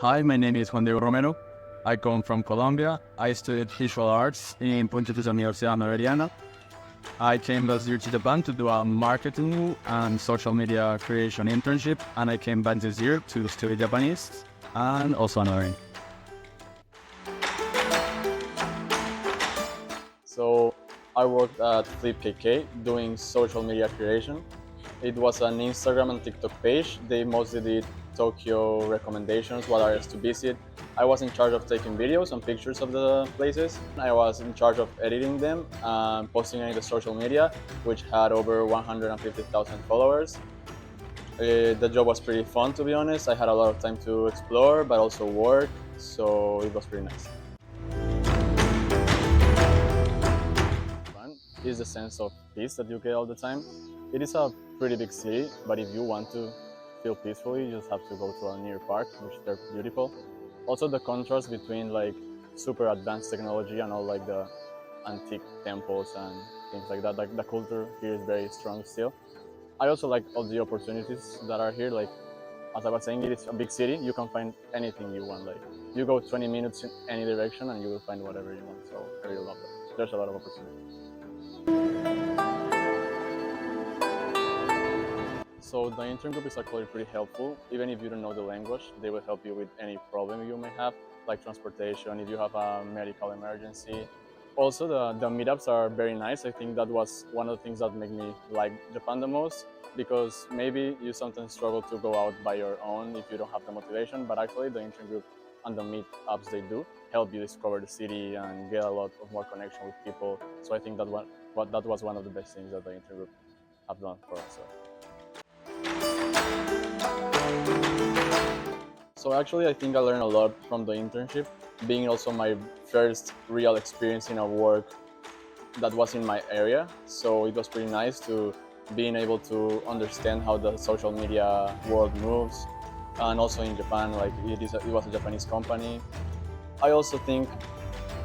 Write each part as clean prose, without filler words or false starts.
Hi, my name is Juan Romero. I come from Colombia. I studied visual arts in Pontificia Universidad Javeriana. I came last year to Japan to do a marketing and social media creation internship, and I came back this year to study Japanese and also another. So I worked at FlipKK doing social media creation. It was an Instagram and TikTok page. They mostly did Tokyo recommendations, what areas to visit. I was in charge of taking videos and pictures of the places. I was in charge of editing them and posting it in the social media, which had over 150,000 followers. The job was pretty fun, to be honest. I had a lot of time to explore, but also work, so it was pretty nice. One is the sense of peace that you get all the time. It is a pretty big city, but if you want to feel peacefully, you just have to go to a near park, which they're beautiful. Also, the contrast between like super advanced technology and all like the antique temples and things like that. Like the culture here is very strong still. I also like all the opportunities that are here. Like as I was saying, it is a big city. You can find anything you want. Like you go 20 minutes in any direction and you will find whatever you want. So I really love that. There's a lot of opportunities. So the Intern Group is actually pretty helpful. Even if you don't know the language, they will help you with any problem you may have, like transportation, if you have a medical emergency. Also, the meetups are very nice. I think that was one of the things that made me like Japan the most, because maybe you sometimes struggle to go out by your own if you don't have the motivation, but actually the Intern Group and the meetups they do help you discover the city and get a lot of more connection with people. So I think that that was one of the best things that the Intern Group have done for us. So actually, I think I learned a lot from the internship, being also my first real experience in a work that was in my area. So it was pretty nice to being able to understand how the social media world moves, and also in Japan, like it was a Japanese company. I also think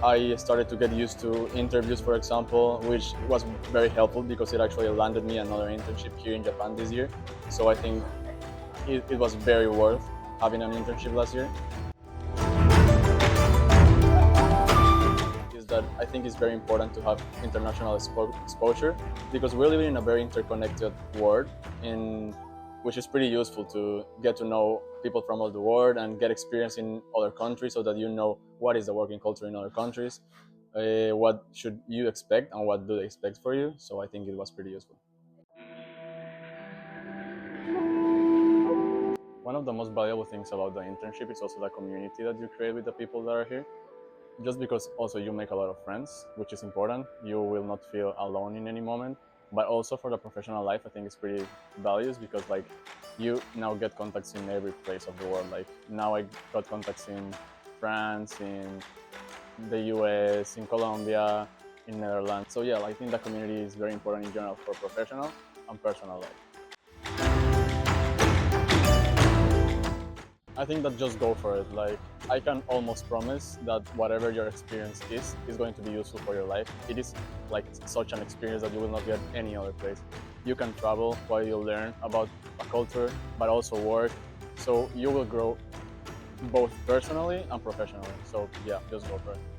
I started to get used to interviews, for example, which was very helpful because it actually landed me another internship here in Japan this year. So I think it was very worth having an internship last year. Is that I think it's very important to have international exposure, because we're living in a very interconnected world, which is pretty useful to get to know people from all the world and get experience in other countries, so that you know what is the working culture in other countries, what should you expect and what do they expect for you. So I think it was pretty useful. One of the most valuable things about the internship is also the community that you create with the people that are here. Just because also you make a lot of friends, which is important. You will not feel alone in any moment. But also for the professional life, I think it's pretty valuable, because like you now get contacts in every place of the world. Like now I got contacts in France, in the US, in Colombia, in Netherlands. So yeah, I think the community is very important in general for professional and personal life. I think that just go for it. Like I can almost promise that whatever your experience is going to be useful for your life. It is like such an experience that you will not get any other place. You can travel while you learn about a culture, but also work. So you will grow both personally and professionally. So yeah, just go for it.